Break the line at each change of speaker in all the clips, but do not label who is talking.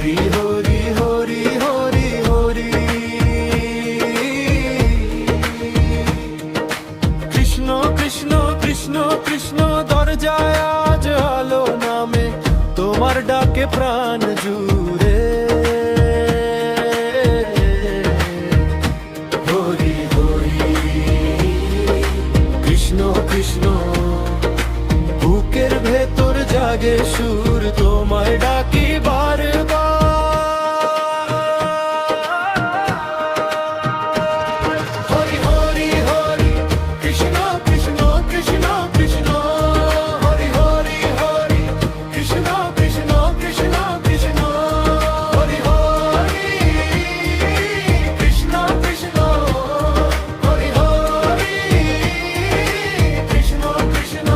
হরি হরি হরি হরি হরি। কৃষ্ণ কৃষ্ণ কৃষ্ণ কৃষ্ণ দরজায় আজ আলো নামে, তোমার ডাকে প্রাণ জুড়ে। হরি হরি কৃষ্ণ কৃষ্ণ, বুকের ভেতর জাগে সুর, তোমায় ডাকি বারবার। হরি হরি হরি কৃষ্ণ কৃষ্ণ কৃষ্ণ কৃষ্ণ, হরি হরি হরি কৃষ্ণ কৃষ্ণ কৃষ্ণ কৃষ্ণ, হরি হরি কৃষ্ণ কৃষ্ণ, হরি হরি কৃষ্ণ কৃষ্ণ।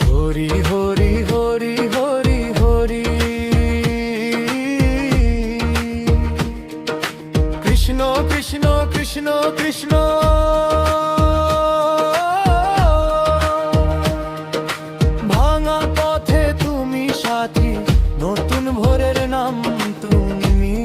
হরি হরি হরি হরি হরি কৃষ্ণ কৃষ্ণ কৃষ্ণ কৃষ্ণ। ভাঙা পথে তুমি সাথী, নতুন ভোরের নাম তুমি।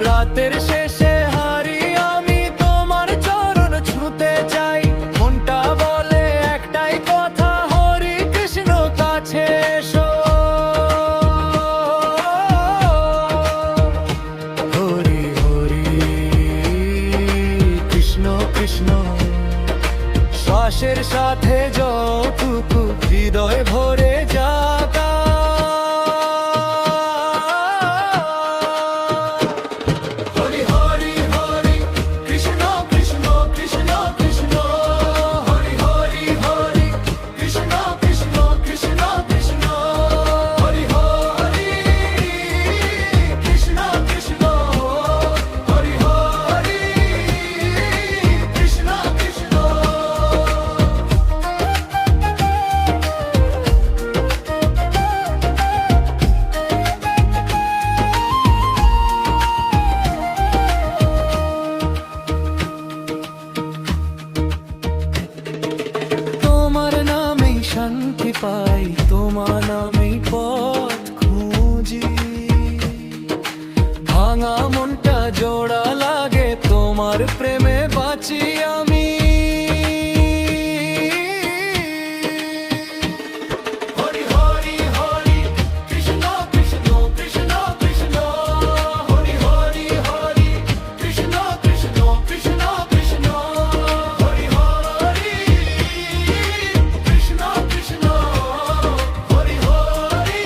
রাতের শেষে হারি আমি তোমার চরণ ছুঁতে চাই, মনটা বলে একটাই কথা, হরি কৃষ্ণ কাছে এসো। হরি হরি কৃষ্ণ কৃষ্ণ, শ্বাসের সাথে যতটুকু হৃদয় ভরে জাগা। হরি হরি হরি কৃষ্ণ কৃষ্ণ কৃষ্ণ কৃষ্ণ, হরি হরি হরি কৃষ্ণ কৃষ্ণ কৃষ্ণ কৃষ্ণ, হরি হরি কৃষ্ণ কৃষ্ণ, হরি হরি কৃষ্ণ কৃষ্ণ। তোমার নামেই শান্তি পাই, তোমার নামেই পথ খুঁজি। ভাঙা মনটা জোড়া লাগে, তোমার প্রেমে বাঁচি আমি। হরি হরি হরি কৃষ্ণ কৃষ্ণ কৃষ্ণ কৃষ্ণ, হরি হরি হরি কৃষ্ণ কৃষ্ণ কৃষ্ণ কৃষ্ণ, হরি হরি কৃষ্ণ কৃষ্ণ, হরি হরি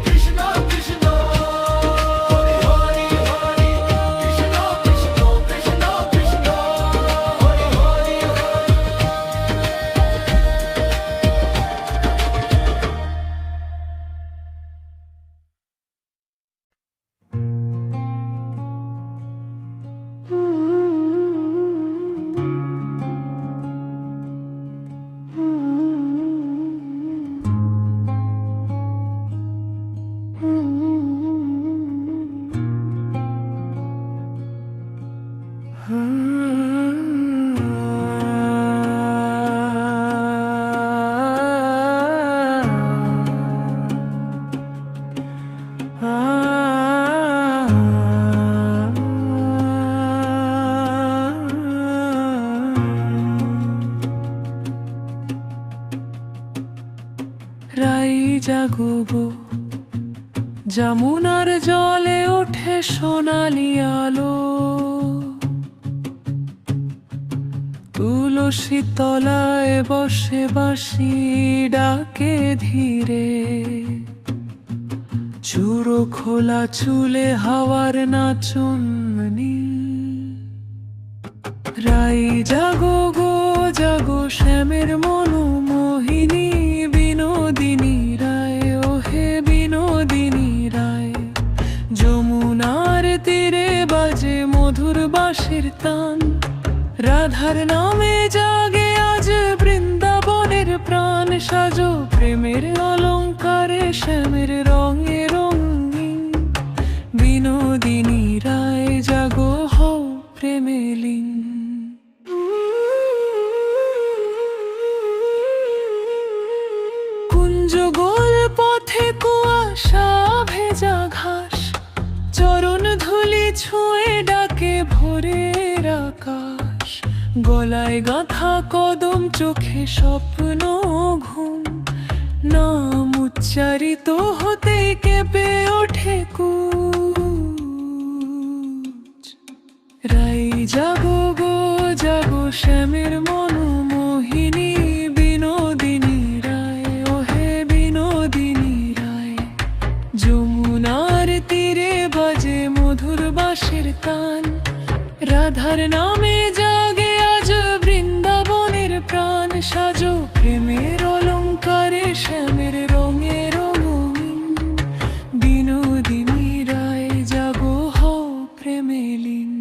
কৃষ্ণ কৃষ্ণ, হরি হরি হরি কৃষ্ণ কৃষ্ণ কৃষ্ণ কৃষ্ণ, হরি হরি রাই জাগবো, যমুনার জলে ওঠে সোনালি আলো। তুলসী তলায় বসে বাঁশি ডাকে ধীরে, চূড়ো খোলা চুলে হাওয়ার নাচনি। রাই জাগো গো জাগো, শ্যামের মনোমোহিনী বিনোদিনী রায়, ওহে বিনোদিনী রায়। যমুনার তীরে বাজে মধুর বাঁশির তান, রাধার নামে জাগে আজ বৃন্দাবনের প্রাণ। সাজো প্রেমের অলঙ্কারে শ্যামের রঙে রঙিন। বিনোদিনী রায় জাগো হও প্রেমে লীন। কুঞ্জ গোল পথে কুয়াশা ভেজা ঘাস, চরণ ধুলি ছুঁয়ে ডাকে ভোরের আকাশ। গলায় গাঁথা কদম, চোখে স্বপ্ন ঘুম, নাম উচ্চারিত হতেই কেঁপে ওঠে কুচ। রাই জাগো গো জাগো শ্যামের মনোমোহিনী। বিনোদিনী রায় ওহে বিনোদিনী রায়। যমুনার তীরে বাজে মধুর বাঁশির তান, রাধার নামে জাগে আজ বৃন্দাবনের প্রাণ। সাজো প্রেমের অলংকারে শ্যামের রঙে রঙিন। বিনোদিনী রায় জাগো হও প্রেমে লীন।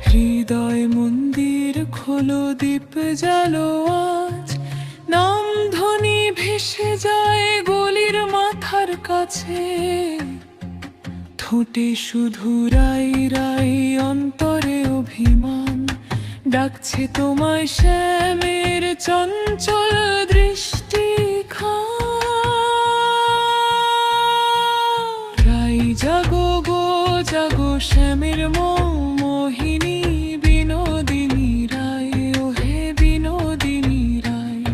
হৃদয় মন্দির খোলো, দীপ জ্বালো আজ। নাম ধ্বনি ভেসে যায় গলির মাথার কাছে। ঠোঁটে শুধু রাই রাই, অন্তরে অভিমান। ডাকছে তোমায় শ্যামের চঞ্চল দৃষ্টি খান। রাই জাগো গো জাগো শ্যামের মোহিনী। বিনোদিনী রায় ওহে বিনোদিনী রায়।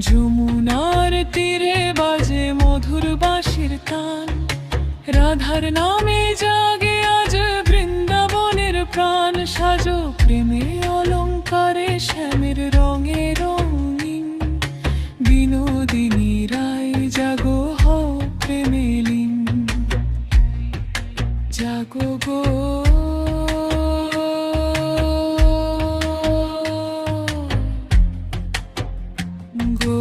যমুনার তীরে বাজে মধুর বাঁশির তান, রাধার নামে জাগে আজ বৃন্দাবনের প্রাণ। সাজো প্রেমে অলংকারে শ্যামের রঙে রঙিন। বিনোদিনী রায় জাগো হও প্রেমে লীন। জাগো গো গো।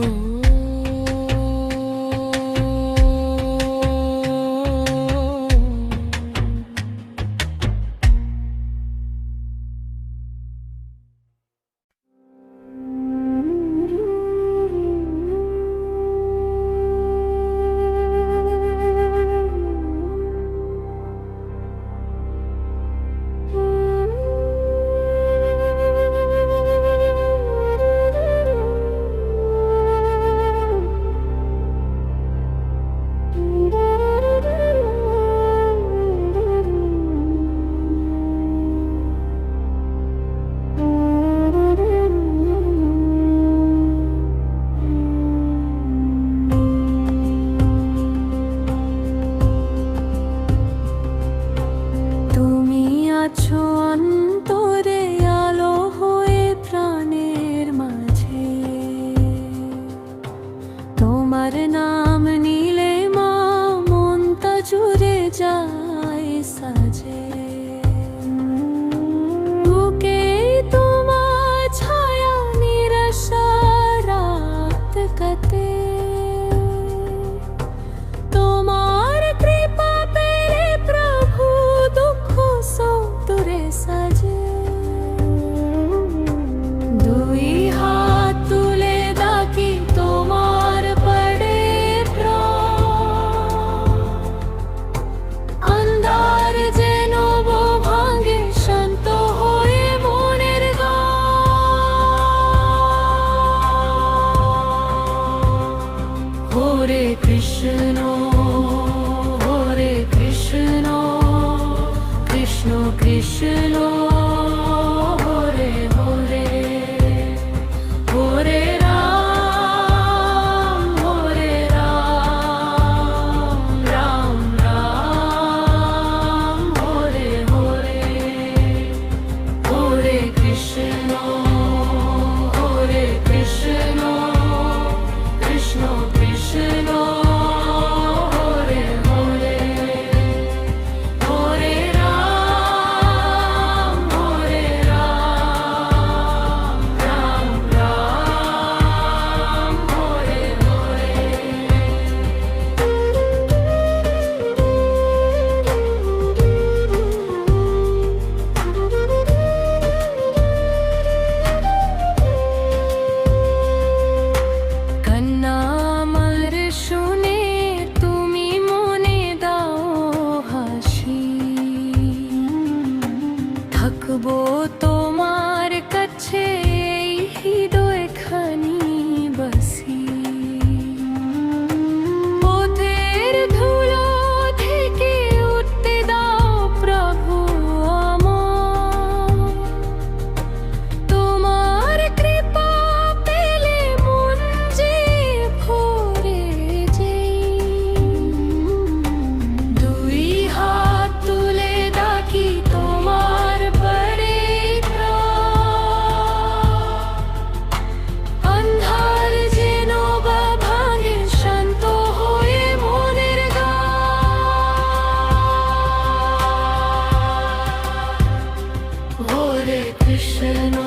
কৃষ্ণ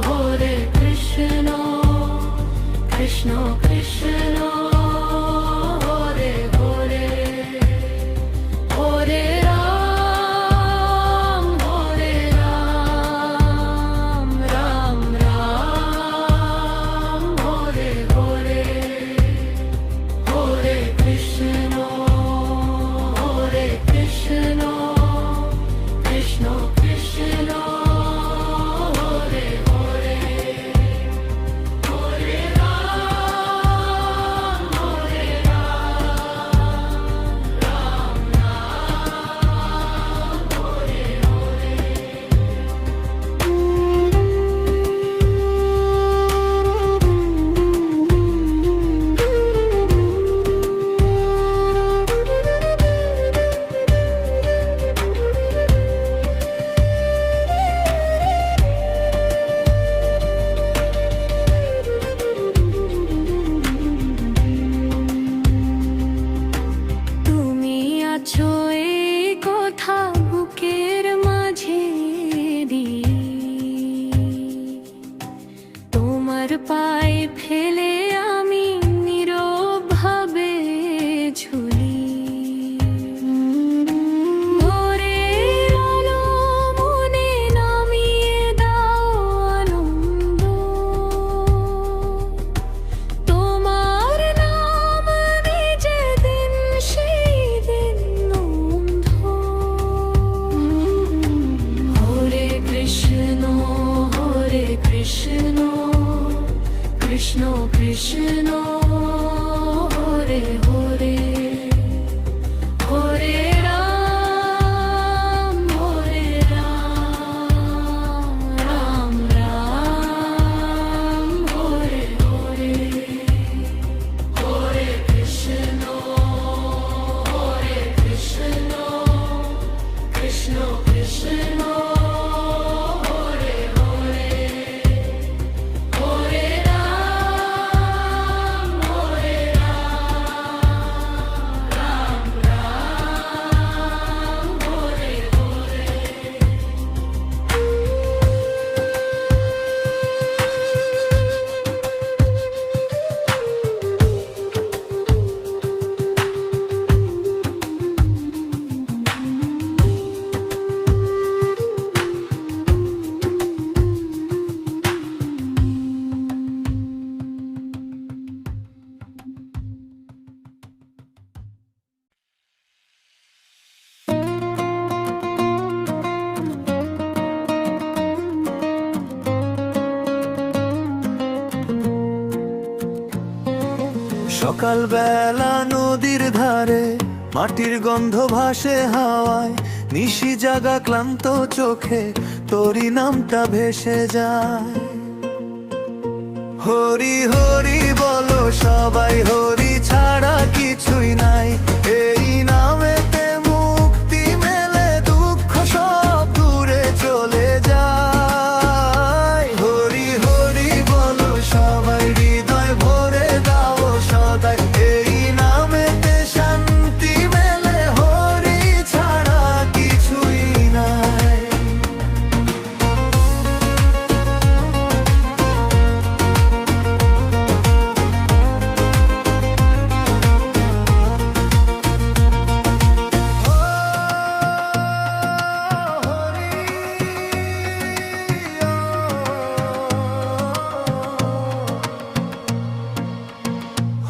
হরে কৃষ্ণ কৃষ্ণ কৃষ্ণ হরে হরে হরে রাম রাম রাম হরে হরে হরে কৃষ্ণ কৃষ্ণ কৃষ্ণ কৃষ্ণ হরে হরে হরে রাম রাম রাম হরে হরে তুমি আছো এই কথা বুকের মাঝে দিয়ে তোমার পায়ে ফেলে আমি নীরবভাবে ঝুলি ভোরের আলো মনে নামিয়ে দাও আনন্দ তোমার নাম আমি যেদিন সেই দিন অন্ধ হরে কৃষ্ণ কৃষ্ণ কৃষ্ণ হরে হরে হরে রাম রাম রাম হরে হরে হরে কৃষ্ণ কৃষ্ণ কৃষ্ণ হরে হরে হরে রাম রাম রাম হরে হরে
সকালবেলা নদীর ধারে মাটির গন্ধ ভাসে হাওয়ায় নিশি জাগা ক্লান্ত চোখে তোরই নামটা ভেসে যায় হরি হরি বলো সবাই হরি ছাড়া কিছুই নাই এই নামেতে মুক্তি মেলে দুঃখ সব দূরে চলে যায় হরি হরি বলো সবাই হৃদয় ভরে দাও সদাই এই নামেতে শান্তি মেলে হরি ছাড়া কিছুই নাই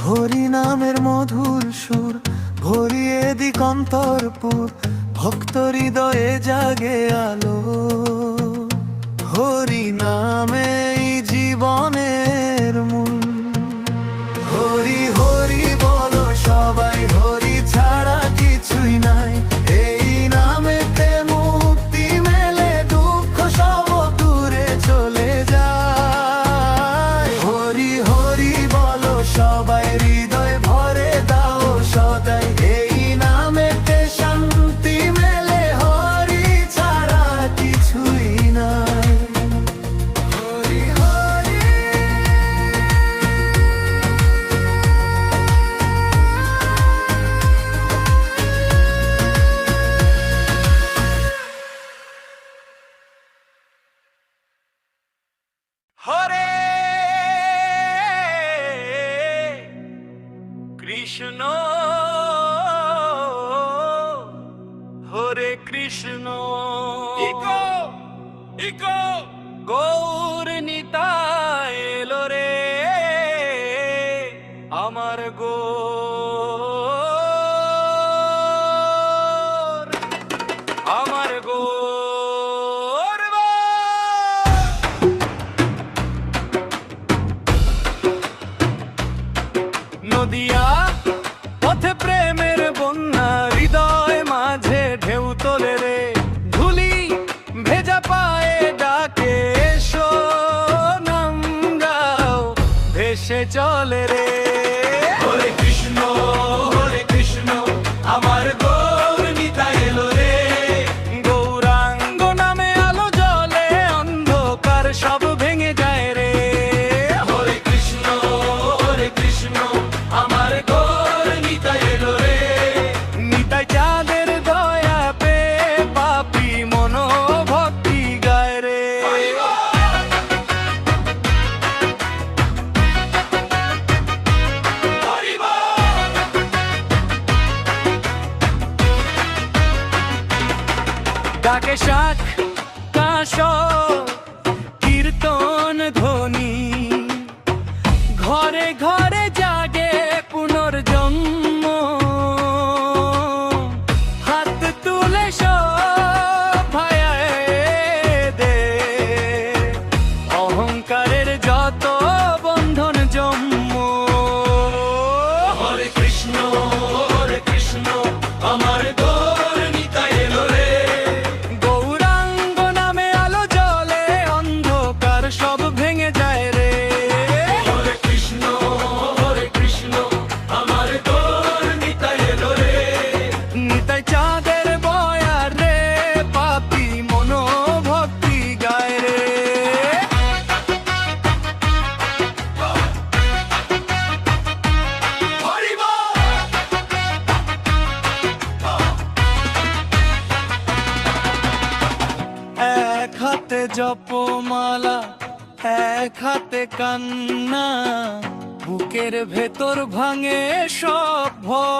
হরি নামের মধুর সুর ভরিয়ে দিগন্তরপুর ভক্ত হৃদয়ে জাগে আলো হরি নামেই জীবনের মূল হরি হরি বলো সবাই হরি ছাড়া কিছুই নাই এই নামেতে মুক্তি মেলে দুঃখ সব দূরে চলে যায় হরি হরি বলো সবাই হৃদয় ভরে দাও সদাই এই নামেতে শান্তি মেলে হরি ছাড়া কিছুই নাই হরি হরে কৃষ্ণ হরে কৃষ্ণ ইকো ইকো গৌর নিতাই এলো রে আমার গৌর আমার গৌর নদিয়া পথে প্রেমের বন্যা হৃদয় মাঝে ঢেউ তোলে রে ধুলি ভেজা পায়ে ডাকে এসো নাম গাও ভেসে চলে রে হরে কৃষ্ণ আমার গৌর নিতাই এলো রে গৌরাঙ্গ নামে আলো জ্বলে অন্ধকার সব ভেঙে যায় রে হরে কৃষ্ণ আমার গৌর নিতাই এলো রে নিতাই চাঁদের দয়া পে পাপি মনো ভক্তি গায় রে ডাকে শাক কাশ কীর্তন ধ্বনি ঘরে ঘরে জাগে পুনর্জন্ম হাত তুলে সব ভায়ায় দে অহংকারের যত বন্ধন জন্ম হরে কৃষ্ণ আমার গৌর নিতাই এলো রে গৌরাঙ্গ নামে আলো জ্বলে অন্ধকার সব ভেঙে যায় রে হরে কৃষ্ণ আমার গৌর নিতাই এলো রে নিতাই চাঁদের বয়ার রে পাপি মনো ভক্তি গায় রে এক হাতে জপমালা এক হাতে কান্না বুকের ভেতর ভাঙে সব ভয়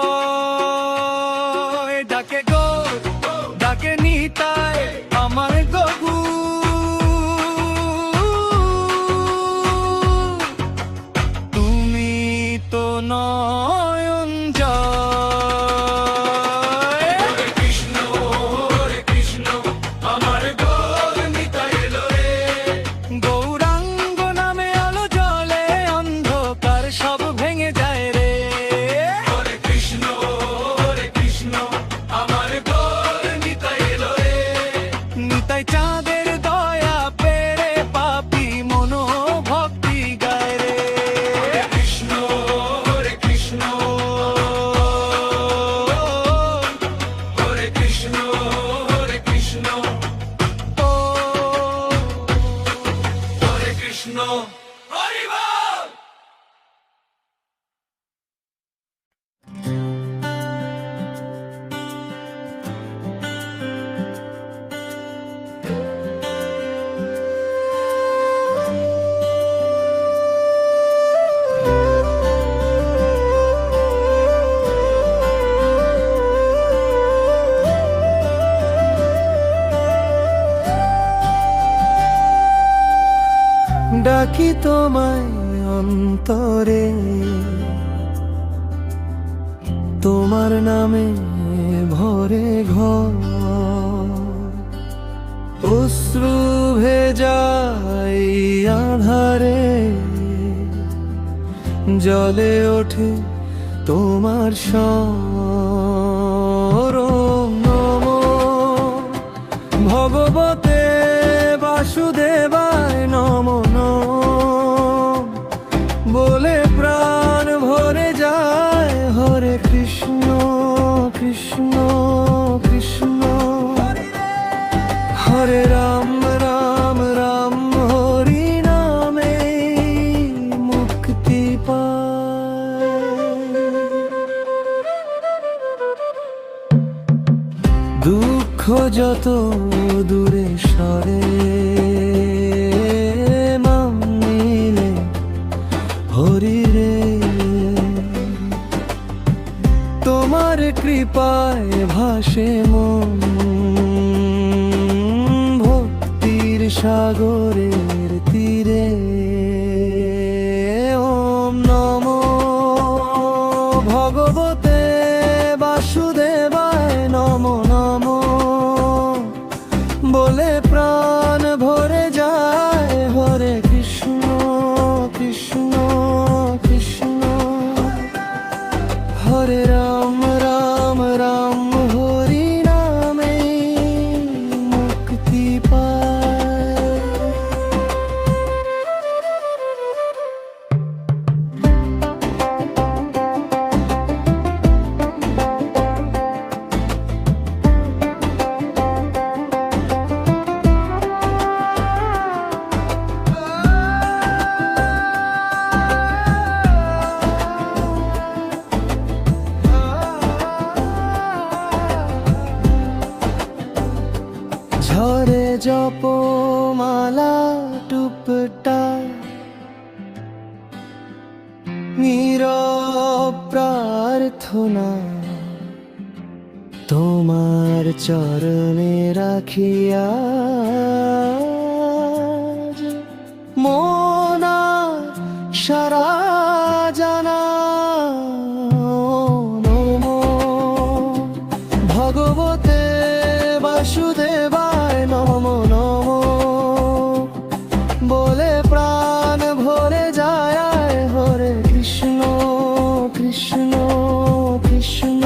ডাকে গৌর ডাকে নিতাই আমার গগু তুমি তো নয়ন জয় হরে কৃষ্ণ আমার গৌর নিতাই এলো রে গৌরাঙ্গ নামে আলো জ্বলে অন্ধকার সব ভেঙে যায় রে হরে কৃষ্ণ আমার গৌর নিতাই এলো রে নিতাই চাঁদের দয়া পেরে পাপি মনো ভক্তি গায় রে হরে কৃষ্ণ হরে কৃষ্ণ ও হরে কৃষ্ণ হরি বল ডাকি তোমায় অন্তরে তোমার নামে ভরে ঘর অশ্রু ভেজাই আধারে জলে ওঠে তোমার স্মরণ নমো ভগবতে বাসুদেবায় নমো বলে প্রাণ ভরে যায় হরে কৃষ্ণ হরে রাম হরি নামে মুক্তি পায় দুঃখ যত দূরে সরে নদীর তীরে। ওম নমো ভগবতে বাসুদেবায় নমো নমো বলে প্রাণ ভরে যায়। হরে কৃষ্ণ কৃষ্ণ কৃষ্ণ হরে রাম রাম রাম হরি নামে মুক্তি পায়। ঝরে জপমালা টুপটা নীরব প্রার্থনা তোমার চরণে রাখিয়া মোনা সারা জানা। নমো ভগবতে বাসুদেবায় নমো নমো বলে প্রাণ ভরে যায়। হরে কৃষ্ণ কৃষ্ণ কৃষ্ণ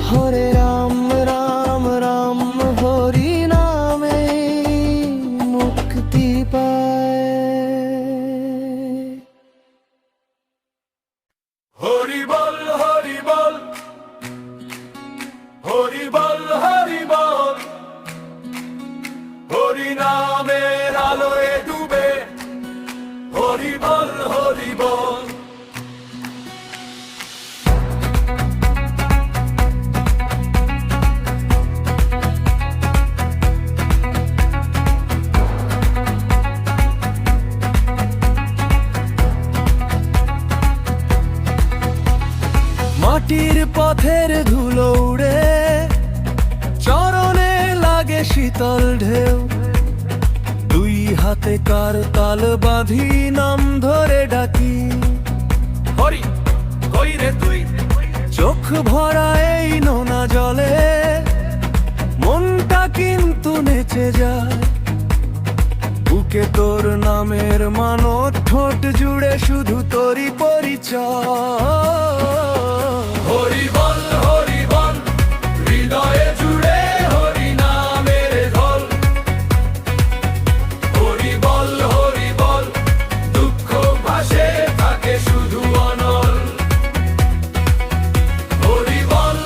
হরে রাম রাম রাম হরি নামে মুক্তি পায়।
হরি বল হরি বল হরি বল হরি বল হরি নামের আলোয় ডুবে হরি বল হরি বল।
মাটির পথের ধুলো উড়ে চরণে লাগে শীতল ঢেউ। দুই হাতে কার তাল বাঁধি নাম ধরে ডাকি
হরি কই রে তুই
চোখ ভরা এই নোনা জলে মনটা কিন্তু নেচে যায়। বুকে তোর নামের মানত ঠোঁট জুড়ে শুধু তোরই পরিচয়।
হরি বল হৃদয়ে জুড়ে হরি নামের ঢল। হরি বল দুঃখ ভাসে থাকে শুধু অনল। হরি বল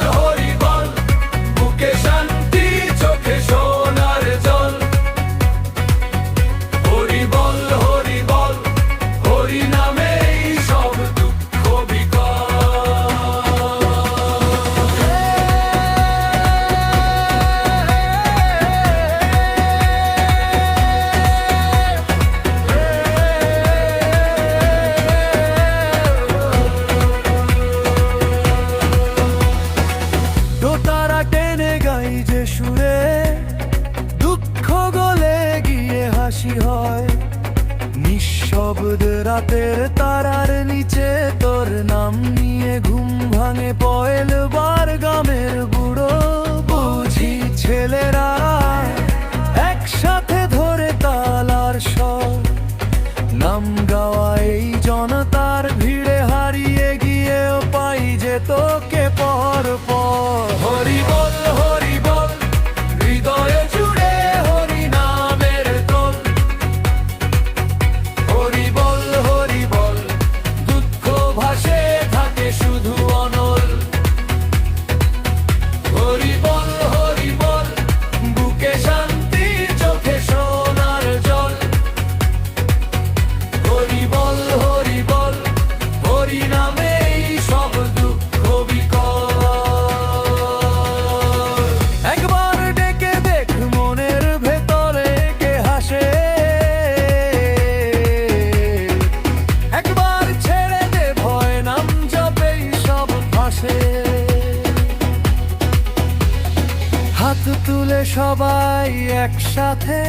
বুকে শান্তি চোখে সোনার জল। হরি বল হরি নামে সব দুঃখ বিকল।
দোতারা টেনে গাই যে সুরে দুঃখ গলে গিয়ে হাসি হয়। নিঃশব্দ রাতের তারার নিচে তোর নাম নিয়ে ঘুম ভাঙে পয়লবার গ্রামের বুড়ো বুঝি ছেলেরা একসাথে ধরে তালার স্বর। নাম গাওয়া এই জনতার ভিড়ে হারিয়ে গিয়েও পাই যে তোকে পর পর।
হরি বল হৃদয়ে জুড়ে হরি নামের দোল। হরি বল দুঃখ ভাসে থাকে শুধু অনল। হরি বল বুকে শান্তি চোখে সোনার জল। হরি বল হরি নামে সব দুঃখ বিকল।
একবার ডেকে দেখ মনের ভেতরে কে হাসে। একবার ছেড়ে দে ভয় নাম জপেই সব ভাসে। হাত তুলে সবাই একসাথে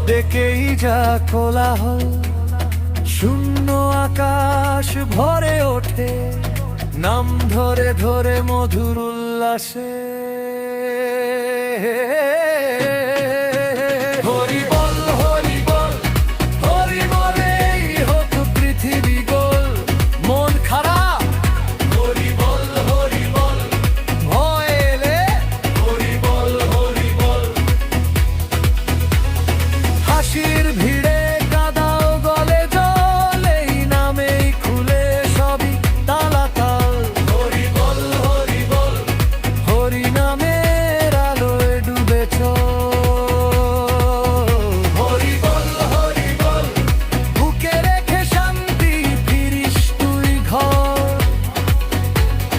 ডেকেই যা কোলাহল, শূন্য আকাশ ভরে ওঠে নাম ধরে ধরে মধুর উল্লাসে। হরি বল হরি বল হরি বলেই হোক পৃথিবী গোল। মন খারাপ হরি বল ভয় এলে হরি বল। হাসির ভিড়ে কাদাও গলে জল, এই নামেই খুলে সবই তালাতাল। হরি বল হরি নামের আলোয় ডুবে চল। হরি বল বুকে রেখে শান্তি ফিরিস তুই ঘর।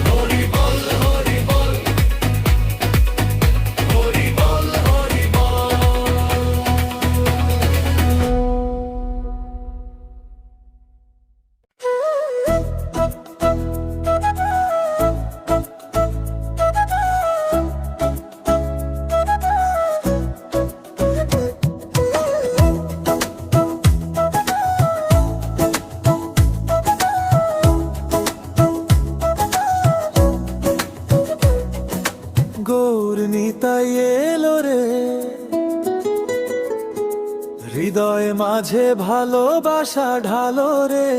হরি বল হরি বল গৌর নিতাই এলো রে, হৃদয় মাঝে ভালোবাসা ঢালো রে।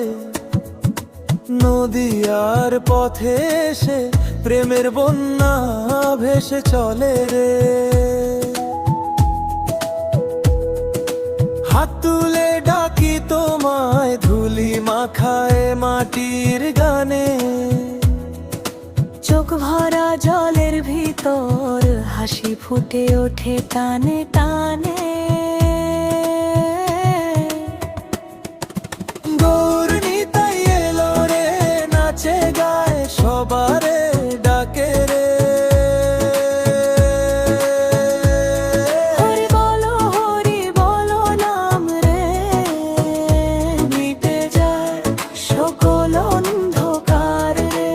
নদীয়ার পথে এসে প্রেমের বন্যা ভেসে চলে রে। হাত তুলে ডাকি তোমায় ধুলি মাখায় মাটির গানে।
চোখ ভরা জলের ভিতর হাসি ফুটে ওঠে টানে টানে।
গৌর নিতাই এলো রে, নাচে গায় সবারে ডাকে রে।
হরি বলো নাম রে, মিটে যায় সকল অন্ধকার রে।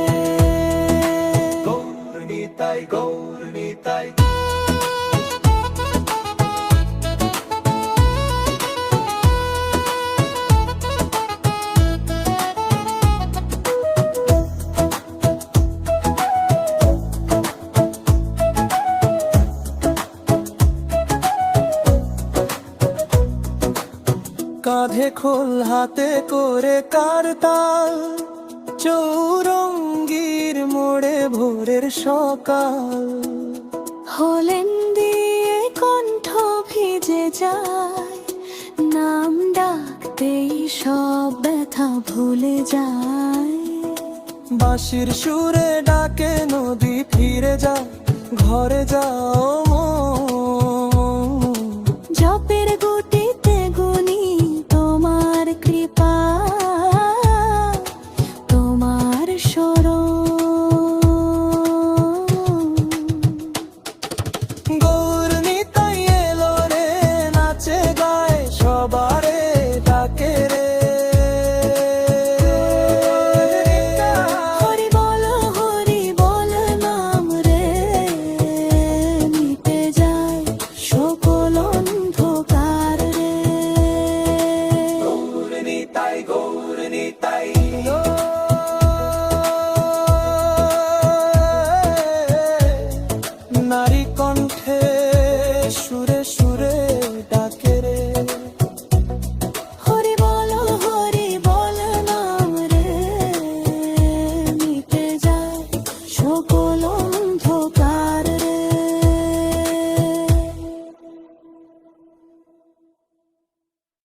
গৌর নিতাই কাঁধে খোল হাতে করে কারতাল, চৌরঙ্গীর মোড়ে ভোরের সকাল।
হলেন দিয়ে কণ্ঠ ভিজে যায়, নাম ডাকতেই সব ব্যথা ভুলে যায়।
বাঁশির সুরে ডাকে নদী ফিরে যায়, ঘরে যাও